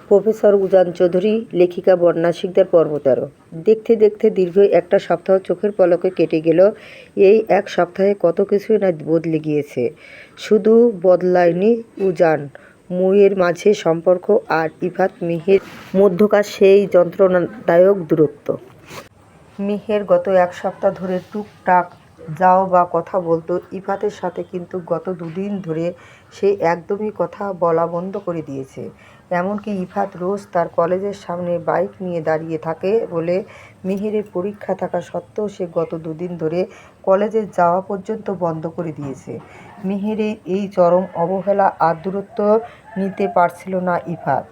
Professor উজান চৌধুরী, লেখিকা বর্ণা শিকদার, পর্ব ১৩। দেখতে দেখতে দীর্ঘ একটা সপ্তাহ চোখের পলকে কেটে গেল। এই এক সপ্তাহে কত কিছুই না বদলে গিয়েছে। শুধু বদলায়নি উজান মুইয়ের মাঝে সম্পর্ক আর ইফাত মিহির মধ্যকার সেই যন্ত্রণাদায়ক দূরত্ব। মিহির গত এক সপ্তাহ ধরে টুকটাক যাও বা কথা বলতো ইফাতের সাথে, কিন্তু গত দুদিন ধরে সে একদমই কথা বলা বন্ধ করে দিয়েছে। এমনকি ইফাত রোজ তার কলেজের সামনে বাইক নিয়ে দাঁড়িয়ে থাকে বলে মিহিরের পরীক্ষা থাকা সত্ত্বেও সে গত দুদিন ধরে কলেজে যাওয়া পর্যন্ত বন্ধ করে দিয়েছে। মিহিরের এই চরম অবহেলা আর দূরত্ব নিতে পারছিল না ইফাত।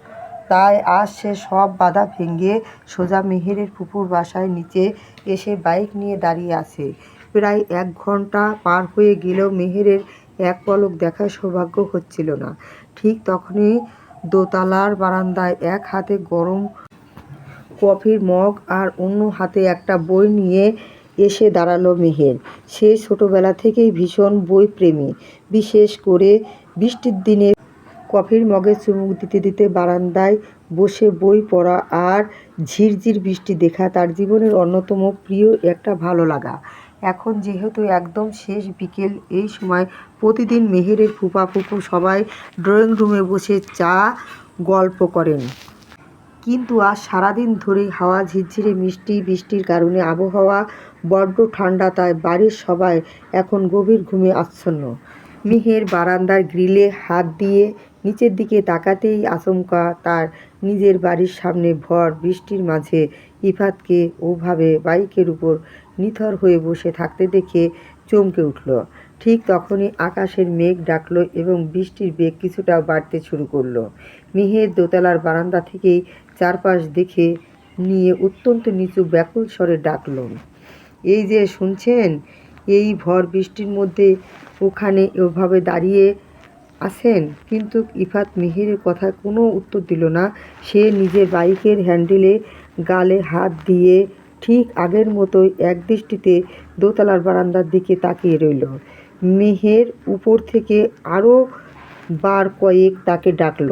তাই আজ সে সব বাধা ভেঙে সোজা মিহিরের ফুপুর বাসায় নিচে এসে বাইক নিয়ে দাঁড়িয়ে আছে। প্রায় ১ ঘন্টা পার হয়ে গেলেও মিহিরের এক পলক দেখার সৌভাগ্য হচ্ছিল না। ঠিক তখনই দোতলার বারান্দায় এক হাতে গরম কফির মগ আর অন্য হাতে একটা বই নিয়ে এসে দাঁড়ালো মিহির। সে ছোটবেলা থেকেই ভীষণ বইপ্রেমী, বিশেষ করে বৃষ্টির দিনে কফির মগে চুমুক দিতে দিতে বারান্দায় বসে বই পড়া আর ঝিরঝির বৃষ্টি দেখা তার জীবনের অন্যতম প্রিয় একটা ভালো লাগা। এখন যেহেতু একদম শেষ বিকেল, এই সময় প্রতিদিন মিহিরের ফুপা ফুপু সবাই ড্রয়িং রুমে বসে চা গল্প করেন। কিন্তু আজ সারাদিন ধরেই হাওয়া ঝিরঝিরে মিষ্টি, বৃষ্টির কারণে আবহাওয়া বড্ড ঠান্ডা, তাই বাড়ির সবাই এখন গভীর ঘুমে আচ্ছন্ন। মিহির বারান্দার গ্রিলে হাত দিয়ে নিচের দিকে তাকাতেই আচমকা তার নিজের বাড়ির সামনে ভর বৃষ্টির মাঝে ইফাতকে ওভাবে বাইকের উপর নিথর হয়ে বসে থাকতে দেখে চমকে উঠল। ঠিক তখনই আকাশের মেঘ ডাকল এবং বৃষ্টির বেগ কিছুটা বাড়তে শুরু করলো। মিহির দোতলার বারান্দা থেকেই চারপাশ দেখে নিয়ে অত্যন্ত নিচু ব্যাকুল স্বরে ডাকল, এই যে শুনছেন? এই ভর বৃষ্টির মধ্যে ওখানে ওভাবে দাঁড়িয়ে আছেন? কিন্তু ইফাত মিহিরের কথায় কোনো উত্তর দিল না। সে নিজের বাইকের হ্যান্ডেলে গালে হাত দিয়ে ঠিক আগের মতোই একদৃষ্টিতে দোতলার বারান্দার দিকে তাকিয়ে রইল। মিহির উপর থেকে আরও বার কয়েক তাকে ডাকল,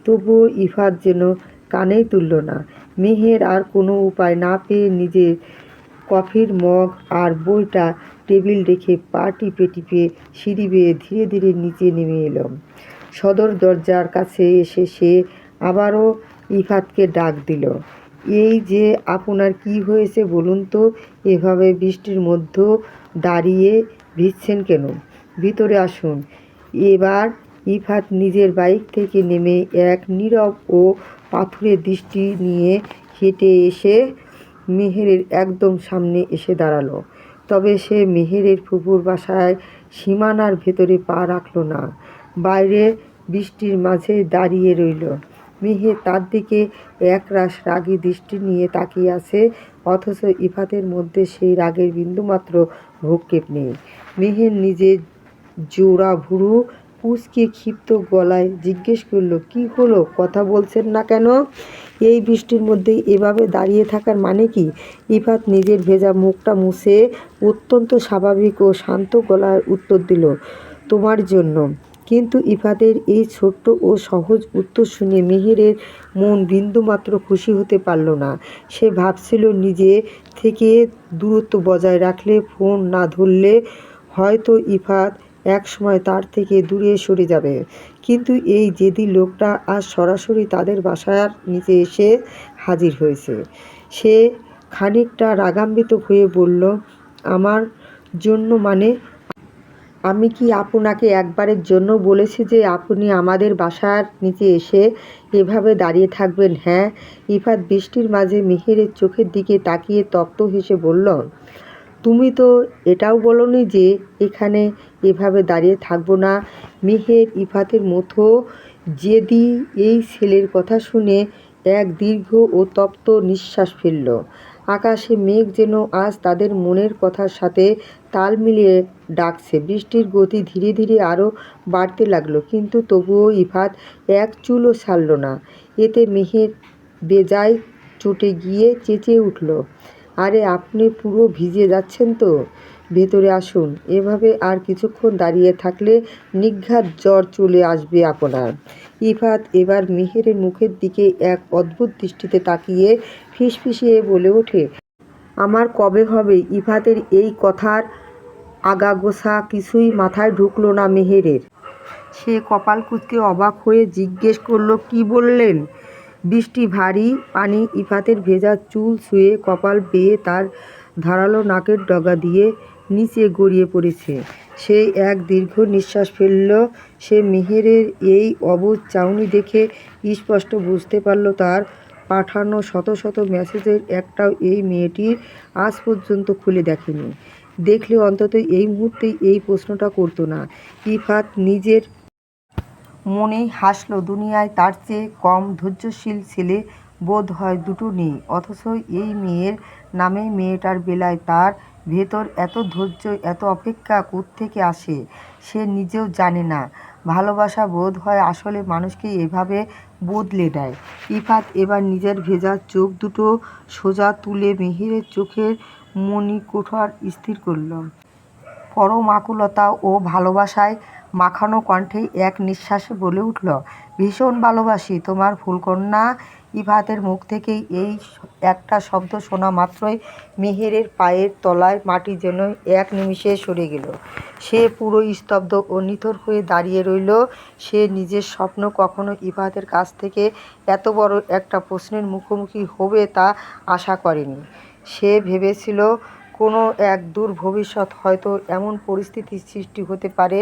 তবুও ইফাত যেন কানেই তুলল না। মিহির আর কোনো উপায় না পেয়ে নিজের কফির মগ আর বইটা টেবিল রেখে পা টিপে টিপে সিঁড়ি বেয়ে ধীরে ধীরে নিচে নেমে এলো। সদর দরজার কাছে এসে সে আবারও ইফাতকে ডাক দিল, এই যে আপনার কি হয়েছে বলুন তো? এভাবে বৃষ্টির মধ্যে দাঁড়িয়ে ভিজছেন কেন? ভিতরে আসুন। এবার ইফাত নিজের বাইক থেকে নেমে এক নীরব ও পাথুরে দৃষ্টি নিয়ে হেঁটে এসে মিহিরের একদম সামনে এসে দাঁড়ালো। তবে সে মিহিরের ফুপুর বাসায় সীমানার ভেতরে পা রাখল না, বাইরে বৃষ্টির মাঝে দাঁড়িয়ে রইল। মিহির তার দিকে একরাশ রাগী দৃষ্টি নিয়ে তাকিয়ে আছে, অথচ ইফাতের মধ্যে সেই রাগের বিন্দুমাত্র ভ্রূক্ষেপ নেই। মিহির নিজের জোড়া ভুরু কুঁচকে ক্ষিপ্ত গলায় জিজ্ঞেস করল, কি হলো? কথা বলছেন না কেন? এই বৃষ্টির মধ্যে এভাবে দাঁড়িয়ে থাকার মানে কি? ইফাত নিজের ভেজা মুখটা মুছে অত্যন্ত স্বাভাবিক ও শান্ত গলায় উত্তর দিল, তোমার জন্য। কিন্তু ইফাতের এই ছোট্ট ও সহজ উত্তর শুনে মিহিরের মন বিন্দুমাত্র খুশি হতে পারল না। সে ভাবছিল নিজে থেকে দূরত্ব বজায় রাখলে, ফোন না ধরলে হয়তো ইফাত একসময় তার থেকে দূরে সরে যাবে। কিন্তু এই জেদি লোকটা আজ সরাসরি তাদের বাসার নিচে এসে হাজির হয়েছে। সে খানিকটা রাগান্বিত হয়ে বলল, আমার জন্য মানে? আমি কি আপনাকে একবারের জন্য বলেছি যে আপনি আমাদের বাসার নিচে এসে এভাবে দাঁড়িয়ে থাকবেন? হ্যাঁ। ইফাত বৃষ্টির মাঝে মিহিরের চোখের দিকে তাকিয়ে তপ্ত হেসে বলল, তুমি তো এটাও বলোনি যে এখানে এভাবে দাঁড়িয়ে থাকবো না। মিহির ইফাতের মতো জেদি এই ছেলের কথা শুনে এক দীর্ঘ ও তপ্ত নিঃশ্বাস ফেলল। আকাশে মেঘ যেন আজ তাদের মনের কথার সাথে তাল মিলিয়ে ডাকছে। বৃষ্টির গতি ধীরে ধীরে আরও বাড়তে লাগলো, কিন্তু তবুও ইফাত এক চুলও ছাড়ল না। এতে মিহির বেজায় চটে গিয়ে চেঁচিয়ে উঠল, আরে আপনি পুরো ভিজে যাচ্ছেন তো? ভেতরে আসুন। এভাবে আর কিছুক্ষণ দাঁড়িয়ে থাকলে নির্ঘাত জ্বর চলে আসবে আপনার। ইফাত এবার মেহেরের মুখের দিকে এক অদ্ভুত দৃষ্টিতে তাকিয়ে ফিসফিসিয়ে বলে ওঠে, আমার কবে হবে? ইফাতের এই কথার আগাগোছা কিছুই মাথায় ঢুকল না মেহেরের। সে কপাল কুঁচকে অবাক হয়ে জিজ্ঞেস করলো, কি বললেন? বৃষ্টি ভারী পানি ইফাতের ভেজা চুল ছুঁয়ে কপাল বেয়ে তার ধারালো নাকের ডগা দিয়ে নিচে গড়িয়ে পড়েছে। সে এক দীর্ঘ নিঃশ্বাস ফেলল। সে মেহেরের এই অবুঝ চাউনি দেখে স্পষ্ট বুঝতে পারল তার পাঠানো শত শত মেসেজের একটাও এই মেয়েটির আজ পর্যন্ত খুলে দেখেনি। দেখলে অন্তত এই মুহূর্তেই এই প্রশ্নটা করতো না। ইফাত নিজের মনেই হাসল, দুনিয়ায় তার চেয়ে কম ধৈর্যশীল ছেলে বোধ হয় দুটো নেই। অথচ এই মেয়ের নামে মেয়েটার বেলায় তার ভেতর এত ধৈর্য, এত অপেক্ষা কোত্থেকে আসে সে নিজেও জানে না। ভালোবাসা বোধ হয় আসলে মানুষকে এভাবে বদলে দেয়। ইফাত এবার নিজের ভেজা চোখ দুটো সোজা তুলে মেহেরের চোখের মণিকোঠর স্থির করল। পরম আকুলতা ও ভালোবাসায় মাখানো কণ্ঠে এক নিঃশ্বাসে বলে উঠল, ভীষণ ভালোবাসি তোমার ফুলকন্যা। ইফাতের মুখ থেকে এই একটা শব্দ শোনা মাত্রই মেহেরের পায়ের তলায় মাটি যেন এক নিমিষে সরে গেল। সে পুরো স্তব্ধ ও নিথর হয়ে দাঁড়িয়ে রইল। সে নিজের স্বপ্ন কখনো ইফাতের কাছ থেকে এত বড় একটা প্রশ্নের মুখোমুখি হবে তা আশা করেনি। সে ভেবেছিল কোনো এক দূর ভবিষ্যৎ হয়তো এমন পরিস্থিতির সৃষ্টি হতে পারে,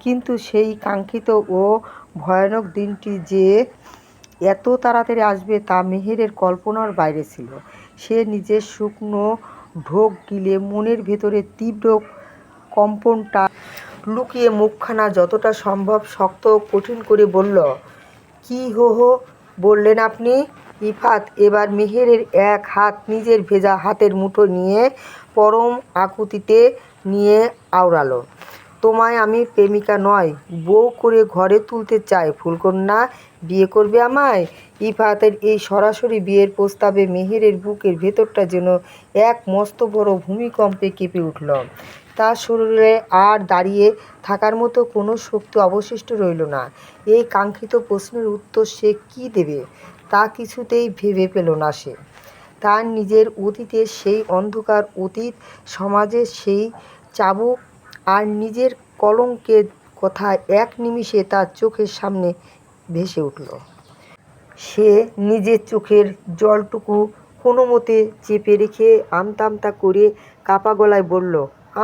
কিন্তু সেই কাঙ্ক্ষিত ও ভয়ানক দিনটি যে এত তাড়াতাড়ি আসবে তা মেহেরের কল্পনার বাইরে ছিল। সে নিজের শুকনো ঢোক গিলে মনের ভেতরে তীব্র কম্পনটা লুকিয়ে মুখখানা যতটা সম্ভব শক্ত কঠিন করে বলল, কি হো হো বললেন আপনি? ইফাত এবার মেহেরের এক হাত নিজের ভেজা হাতের মুঠো নিয়ে পরম আকুতিতে নিয়ে আওড়ালো, তোমায় আমি প্রেমিকা নয়, বউ করে ঘরে তুলতে চাই ফুলকন্যা। বিয়ে করবে আমায়? ইফাতের এই সরাসরি বিয়ের প্রস্তাবে মেহেরের বুকের ভেতরটা যেন এক মস্ত বড় ভূমিকম্পে কেঁপে উঠল। তার শরীরে আর দাঁড়িয়ে থাকার মতো কোনো শক্তি অবশিষ্ট রইল না। এই কাঙ্ক্ষিত প্রশ্নের উত্তর সে কী দেবে তা কিছুতেই ভেবে পেল না সে। তার নিজের অতীতের সেই অন্ধকার অতীত, সমাজের সেই চাবুক আর নিজের কলঙ্কের কথা এক নিমিষে তার চোখের সামনে ভেসে উঠল। সে নিজের চোখের জলটুকু কোনো মতে চেপে রেখে আমতা আমতা করে কাপা গলায় বলল,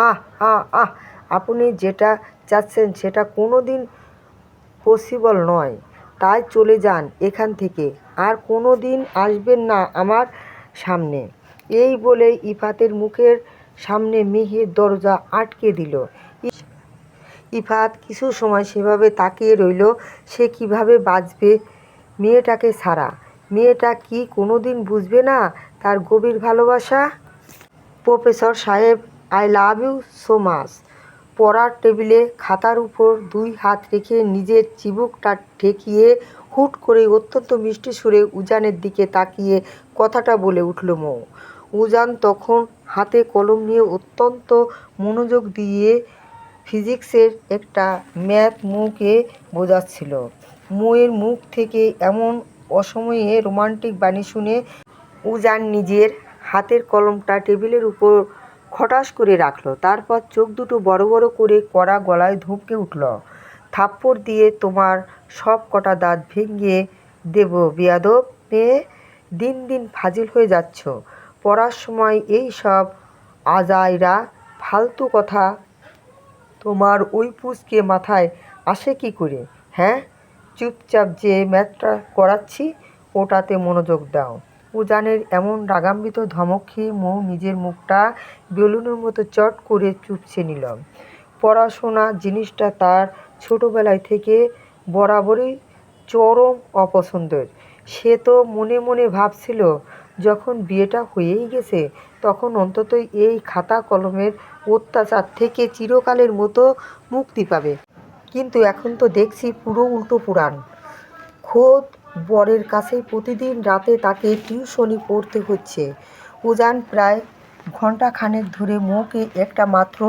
আহ আহ আহ আপনি যেটা চাচ্ছেন সেটা কোনো দিন পসিবল নয়। তাই চলে যান এখান থেকে, আর কোনো দিন আসবেন না আমার সামনে। এই বলে ইফাতের মুখের সামনে মেহের দরজা আটকে দিল। ইফাত কিছু সময় সেভাবে তাকিয়ে রইল। সে কিভাবে বাঁচবে মেয়েটাকে ছাড়া? মেয়েটা কি কোনো দিন বুঝবে না তার গভীর ভালোবাসা? প্রফেসর সাহেব, I love you so much. পড়ার টেবিলে খাতার উপর দুই হাত রেখে নিজের চিবুকটা ঠেকিয়ে হুট করে অত্যন্ত মিষ্টি সুরে উজানের দিকে তাকিয়ে কথাটা বলে উঠল মৌ। উজান তখন হাতে কলম নিয়ে অত্যন্ত মনোযোগ দিয়ে ফিজিক্সের একটা ম্যাথ মৌকে বোঝাচ্ছিল। মৌয়ের মুখ থেকে এমন অসময়ে রোমান্টিক বাণী শুনে উজান নিজের হাতের কলমটা টেবিলের উপর খটাস করে রাখল। তারপর চোখ দুটো বড় বড় করে কড়া গলায় ধমকে উঠল, থাপ্পড় দিয়ে তোমার সব কটা দাঁত ভেঙে দেব বেয়াদব মেয়ে। দিন দিন ফাজিল হয়ে যাচ্ছ। পড়ার সময় এই সব আজাইরা ফালতু কথা তোমার ওই পুচকে মাথায় আসে কি করে? হ্যাঁ, চুপচাপ যে ম্যাথটা করাচ্ছি ওটাতে মনোযোগ দাও। উজানের এমন রাগান্বিত ধমক খেয়ে মৌ নিজের মুখটা বেলুনের মতো চট করে চুপসে নিল। পড়াশোনা জিনিসটা তার ছোটবেলায় থেকে বরাবরই চরম অপছন্দের। সে তো মনে মনে ভাবছিল যখন বিয়েটা হয়েই গেছে তখন অন্তত এই খাতা কলমের অত্যাচার থেকে চিরকালের মতো মুক্তি পাবে। কিন্তু এখন তো দেখছি পুরো উল্টো পুরাণ। খোদ বরের কাছেই প্রতিদিন রাতে তাকে টিউশনি পড়তে হচ্ছে। উজান প্রায় ঘণ্টা খানেক ধরে মৌকে একটা মাত্র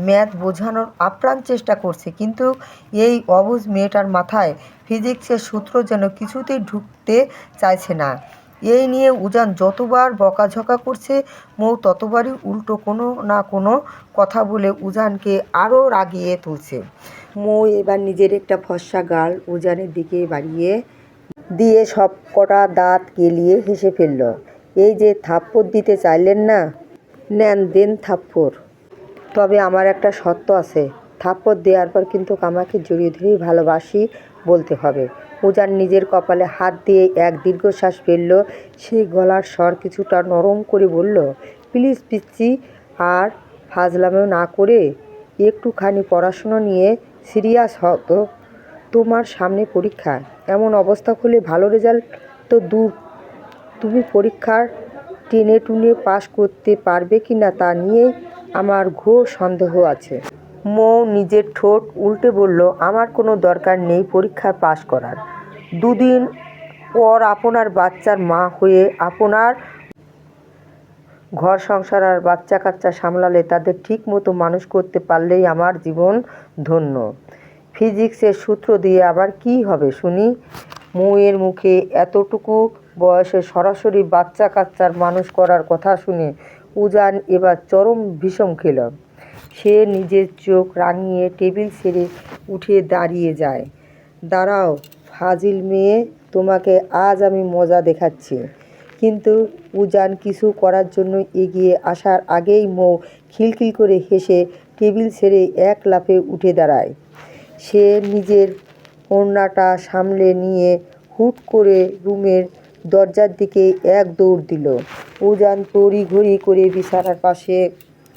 ম্যাথ বোঝানোর আপ্রাণ চেষ্টা করছে, কিন্তু এই অবুঝ মেয়েটার মাথায় ফিজিক্সের সূত্র যেন কিছুতেই ঢুকতে চাইছে না। এই নিয়ে উজান যতবার বকাঝকা করছে, মৌ ততবারই উল্টো কোনো না কোনো কথা বলে উজানকে আরও রাগিয়ে তুলছে। মৌ এবার নিজের একটা ফর্সা গাল উজানের দিকে বাড়িয়ে দিয়ে সব কটা দাঁত কেলিয়ে হেসে ফেলল। এই যে থাপ্পড় দিতে চাইলেন না, নেন দেন থাপ্পড়। তবে আমার একটা শর্ত আছে, থাপ্পড় দেওয়ার পর কিন্তু আমাকে জড়িয়ে ধরেই ভালোবাসি বলতে হবে। উজান নিজের কপালে হাত দিয়ে এক দীর্ঘশ্বাস ফেলল। সেই গলার স্বর কিছুটা নরম করে বলল, প্লিজ পিচ্চি, আর ফাজলামো না করে একটুখানি পড়াশুনো নিয়ে সিরিয়াস হও তো। তোমার সামনে পরীক্ষা, এমন অবস্থা হলে ভালো রেজাল্ট তো দূর, তুমি পরীক্ষার টেনে টুনে পাশ করতে পারবে কি না তা নিয়েই আমার ঘোর সন্দেহ আছে। মৌ নিজের ঠোঁট উল্টে বলল, আমার কোনো দরকার নেই পরীক্ষায় পাশ করার। দুদিন পর আপনার বাচ্চার মা হয়ে আপনার ঘর সংসার আর বাচ্চা কাচ্চা সামলালে তাদের ঠিক মতো মানুষ করতে পারলেই আমার জীবন ধন্য। ফিজিক্সের সূত্র দিয়ে আবার কি হবে শুনি? মৌয়ের মুখে এতটুকু বয়সে সরাসরি বাচ্চা কাচ্চার মানুষ করার কথা শুনে উজান এবার চরম বিষম খেল। সে নিজের চোখ রাঙিয়ে টেবিল ছেড়ে উঠে দাঁড়িয়ে যায়। দাঁড়াও ফাজিল মেয়ে, তোমাকে আজ আমি মজা দেখাচ্ছি। কিন্তু উজান কিছু করার জন্য এগিয়ে আসার আগেই মৌ খিলখিল করে হেসে টেবিল ছেড়ে এক লাফে উঠে দাঁড়ায়। সে নিজের ওড়নাটা সামলে নিয়ে হুট করে রুমের দরজার দিকে এক দৌড় দিল। উজান তড়িঘড়ি করে বিছানার পাশে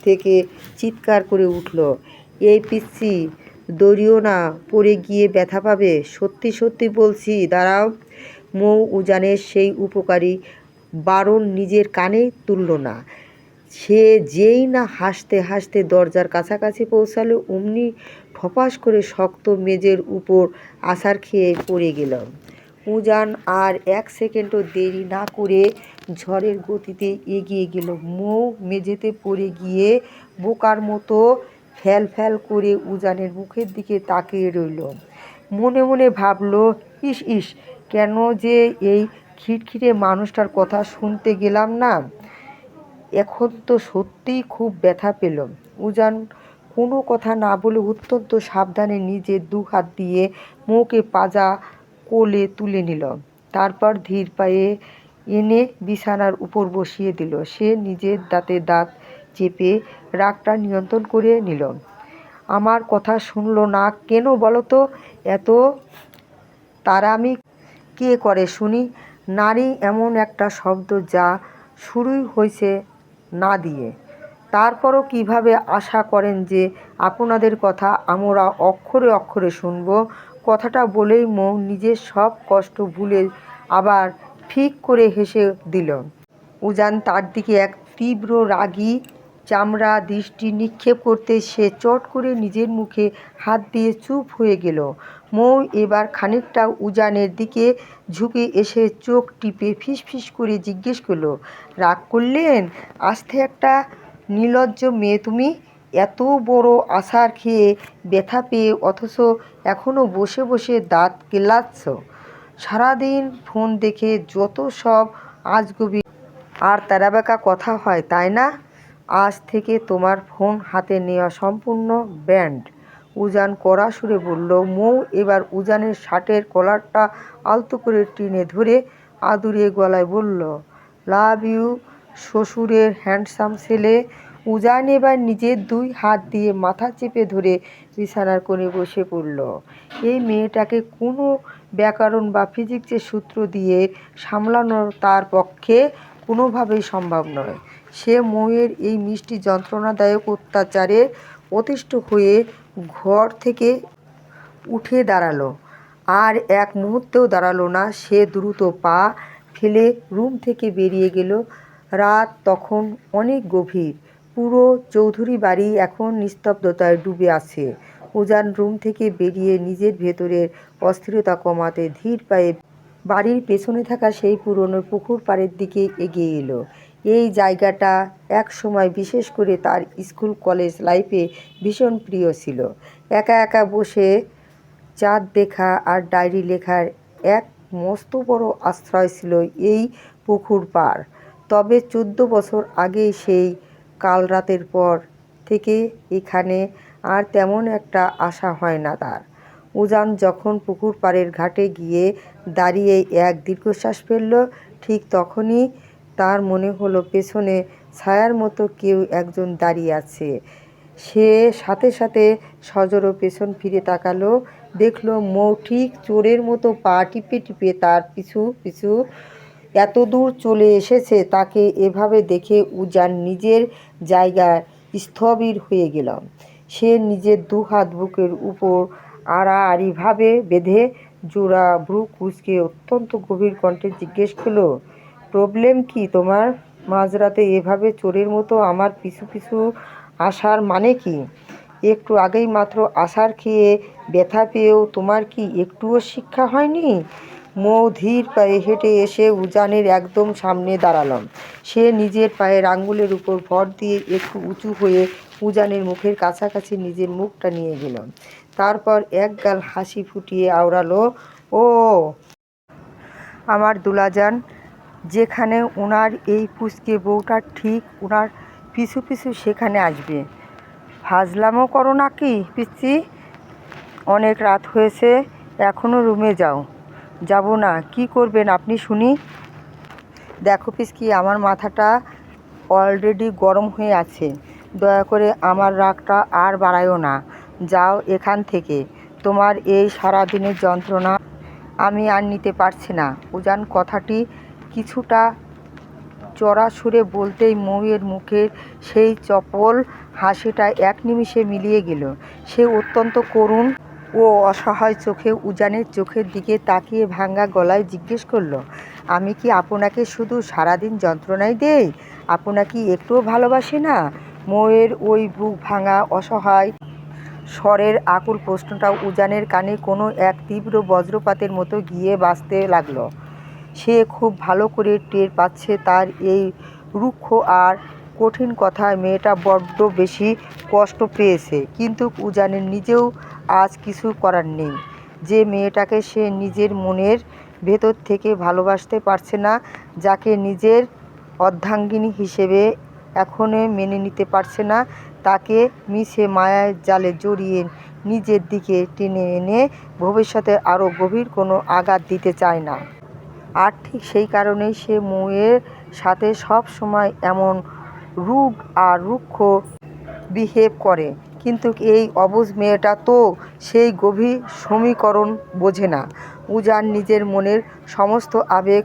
থেকে চিৎকার করে উঠল, এই পিচ্চি, দৌড়িও না, পড়ে গিয়ে ব্যথা পাবে, সত্যি সত্যি বলছি, দাঁড়াও। মৌ উজানের সেই উপকারী বারণ নিজের কানে তুলল না। সে যেই না হাসতে হাসতে দরজার কাছাকাছি পৌঁছালো, অমনি ঠপাস করে শক্ত মেঝের উপর আছাড় খেয়ে পড়ে গেল। উজান আর এক সেকেন্ডও দেরি না করে ঝড়ের গতিতে এগিয়ে গেল। মৌ মেঝেতে পড়ে গিয়ে বোকার মতো ফ্যাল ফ্যাল করে উজানের মুখের দিকে তাকিয়ে রইল। মনে মনে ভাবল, ইস ইস, কেন যে এই খিটখিটে মানুষটার কথা শুনতে গেলাম না। এখন তো সত্যিই খুব ব্যথা পেল। উজান কোনো কথা না বলে অত্যন্ত সাবধানে নিজের দু হাত দিয়ে মৌকে পাজা কোলে তুলে নিল। তারপর ধীর পায়ে এনে বিছানার উপর বসিয়ে দিল। সে নিজের দাঁতে দাঁত চেপে রাগটা নিয়ন্ত্রণ করে নিল। আমার কথা শুনলো না কেন বলো তো? এত তাড়ামি কে করে শুনি? নারী এমন একটা শব্দ যা শুরুই হয়েছে না দিয়ে। তারপরও কিভাবে আশা করেন যে আপনাদের কথা আমরা অক্ষরে অক্ষরে শুনব? কথাটা বলেই মৌ নিজের সব কষ্ট ভুলে আবার ফিক করে হেসে দিল। উজান তার দিকে এক তীব্র রাগী চামড়া দৃষ্টি নিক্ষেপ করতে সে চট করে নিজের মুখে হাত দিয়ে চুপ হয়ে গেল। মৌ এবার খানিকটা উজানের দিকে ঝুঁকে এসে চোখ টিপে ফিসফিস করে জিজ্ঞেস করল, রাগ করলেন? আস্তে একটা নির্লজ্জ মেয়ে তুমি, এত বড় আছাড় খেয়ে ব্যথা পেয়ে অথচ এখনও বসে বসে দাঁত কেলাচ্ছ। সারাদিন ফোন দেখে যত সব আজগুবি আর তেরাবেঁকা কথা হয়, তাই না? আজ থেকে তোমার ফোন হাতে নেওয়া সম্পূর্ণ ব্যান্ড। উজান কড়া সুরে বলল। মৌ এবার উজানের শার্টের কলারটা আলতো করে টেনে ধরে আদুরে গলায় বলল, লাভ ইউ শ্বশুরের হ্যান্ডসাম ছেলে। উজান এবার নিজের দুই হাত দিয়ে মাথা চেপে ধরে বিছানার কোণে বসে পড়ল। এই মেয়েটাকে কোনো ব্যাকরণ বা ফিজিক্সের সূত্র দিয়ে সামলানো তার পক্ষে কোনোভাবেই সম্ভব নয়। সে মৌয়ের এই মিষ্টি যন্ত্রণাদায়ক অত্যাচারে অতিষ্ঠ হয়ে ঘর থেকে উঠে দাঁড়ালো। আর এক মুহূর্তেও দাঁড়ালো না। সে দ্রুত পা ফেলে রুম থেকে বেরিয়ে গেল। রাত তখন অনেক গভীর। পুরো চৌধুরী বাড়ি এখন নিস্তব্ধতায় ডুবে আছে। উজান রুম থেকে বেরিয়ে নিজের ভেতরের অস্থিরতা কমাতে ধীর পায়ে বাড়ির পেছনে থাকা সেই পুরনো পুকুর পাড়ের দিকে এগিয়ে এলো। এই জায়গাটা এক সময় বিশেষ করে তার স্কুল কলেজ লাইফে ভীষণ প্রিয় ছিল। একা একা বসে চাঁদ দেখা আর ডায়েরি লেখার এক মস্ত বড় আশ্রয় ছিল এই পুকুর পাড়। তবে 14 বছর আগেই সেই কাল রাতের পর থেকে এখানে আর তেমন একটা আসা হয় না তার। উজান যখন পুকুর পাড়ের ঘাটে গিয়ে দাঁড়িয়ে এক দীর্ঘশ্বাস ফেলল, ঠিক তখনই তার মনে হলো পেছনে ছায়ার মতো কেউ একজন দাঁড়িয়ে আছে। সে সাথে সাথে সজোরে পেছন ফিরে তাকালো, দেখলো মৌ ঠিক চোরের মতো পা টিপে টিপে তার পিছু পিছু এতদূর চলে এসেছে। তাকে এভাবে দেখে উজান নিজের জায়গায় স্থবির হয়ে গেল। সে নিজের দুহাত বুকের উপর আড়াআড়িভাবে বেঁধে জোড়া ভ্রু কুঁচকে অত্যন্ত গভীর কণ্ঠে জিজ্ঞেস করলো, প্রবলেম কি তোমার? মাঝরাতে এভাবে চোরের মতো আমার পিছু পিছু আসার মানে কি? একটু আগেই মাত্র আছাড় খেয়ে ব্যথা পেয়েও তোমার কি একটুও শিক্ষা হয়নি? মৌ ধীর পায়ে হেঁটে এসে উজানের একদম সামনে দাঁড়াল। সে নিজের পায়ের আঙুলের উপর ভর দিয়ে একটু উঁচু হয়ে উজানের মুখের কাছাকাছি নিজের মুখটা নিয়ে গেল। তারপর একগাল হাসি ফুটিয়ে আওড়ালো, ও আমার দুলাজান, যেখানে ওনার এই পুচকে বউটা ঠিক ওনার পিছু পিছু সেখানে আসবে। ফাজলামো করো নাকি পিচ্চি? অনেক রাত হয়েছে, এখনও রুমে যাও। যাব না? কি করবেন আপনি শুনি? দেখো পিচকি, আমার মাথাটা অলরেডি গরম হয়ে আছে। দয়া করে আমার রাগটা আর বাড়ায়ো না। যাও এখান থেকে। তোমার এই সারাদিনের যন্ত্রণা আমি আর নিতে পারছি না। উজান কথাটি কিছুটা চড়া সুরে বলতেই মৌয়ের মুখের সেই চপল হাসিটা এক নিমিষে মিলিয়ে গেল। সে অত্যন্ত করুণ ও অসহায় চোখে উজানের চোখের দিকে তাকিয়ে ভাঙা গলায় জিজ্ঞেস করল, আমি কি আপনাকে শুধু সারাদিন যন্ত্রণাই দেই? আপনাকে একটুও ভালোবাসি না? মৌয়ের ওই বুক ভাঙা অসহায় স্বরের আকুল প্রশ্নটা উজানের কানে কোনো এক তীব্র বজ্রপাতের মতো গিয়ে বাজতে লাগলো। সে খুব ভালো করে টের পাচ্ছে তার এই রুক্ষ আর কঠিন কথায় মেয়েটা বড্ড বেশি কষ্ট পেয়েছে। কিন্তু উজানের নিজেও আজ কিছু করার নেই। যে মেয়েটাকে সে নিজের মনের ভেতর থেকে ভালোবাসতে পারছে না, যাকে নিজের অর্ধাঙ্গিনী হিসেবে এখনও মেনে নিতে পারছে না, তাকে মিছে মায়ার জালে জড়িয়ে নিজের দিকে টেনে এনে ভবিষ্যতে আরও গভীর কোনো আঘাত দিতে চায় না। আর ঠিক সেই কারণেই সে মৌয়ের সাথে সব সময় এমন রুড আর রুক্ষ বিহেভ করে। কিন্তু এই অবুঝ মেয়েটা তো সেই গভীর সমীকরণ বোঝে না। উজান নিজের মনের সমস্ত আবেগ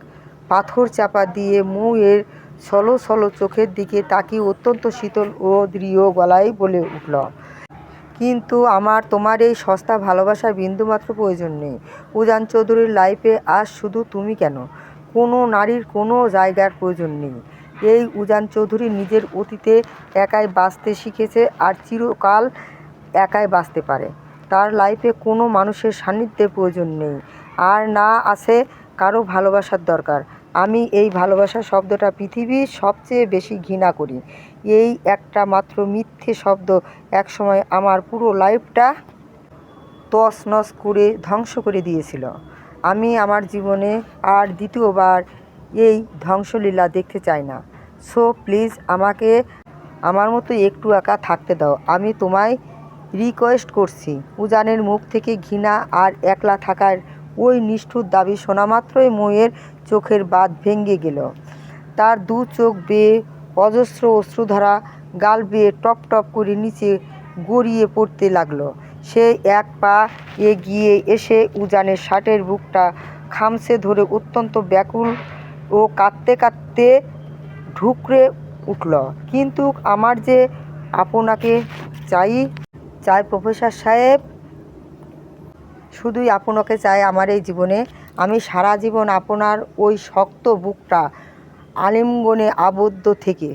পাথর চাপা দিয়ে মৌয়ের ছলো ছলো চোখের দিকে তাকিয়ে অত্যন্ত শীতল ও দৃঢ় গলায় বলে উঠল, কিন্তু আমার তোমার এই সস্তা ভালোবাসার বিন্দুমাত্র প্রয়োজন নেই। উজান চৌধুরীর লাইফে আজ শুধু তুমি কেন, কোনো নারীর কোনো জায়গার প্রয়োজন নেই। এই উজান চৌধুরী নিজের অতীতে একাই বাঁচতে শিখেছে আর চিরকাল একাই বাঁচতে পারে। তার লাইফে কোনো মানুষের সান্নিধ্যের প্রয়োজন নেই, আর না আছে কারো ভালোবাসার দরকার। আমি এই ভালোবাসা শব্দটা পৃথিবীর সবচেয়ে বেশি ঘৃণা করি। এই একটা মাত্র মিথ্যে শব্দ একসময় আমার পুরো লাইফটা তছনছ করে ধ্বংস করে দিয়েছিল। আমি আমার জীবনে আর দ্বিতীয়বার এই ধ্বংসলীলা দেখতে চাই না। সো প্লিজ আমাকে আমার মতো একটু একা থাকতে দাও। আমি তোমায় রিকোয়েস্ট করছি। উজানের মুখ থেকে ঘৃণা আর একলা থাকার ওই নিষ্ঠুর দাবি শোনা মাত্রই মৌয়ের চোখের বাঁধ ভেঙে গেল। তার দু চোখ বেয়ে অজস্র অশ্রুধারা গাল বেয়ে টপ টপ করে নিচে গড়িয়ে পড়তে লাগলো। সে এক পা এগিয়ে এসে উজানের শার্টের বুকটা খামচে ধরে অত্যন্ত ব্যাকুল ও কাঁদতে কাঁদতে ঢুকরে উঠল, কিন্তু আমার যে আপনাকে চাই প্রফেসর সাহেব, শুধুই আপনাকে চাই আমার এই জীবনে। আমি সারা জীবন আপনার ওই শক্ত বুকটা আলিঙ্গনে আবদ্ধ থেকে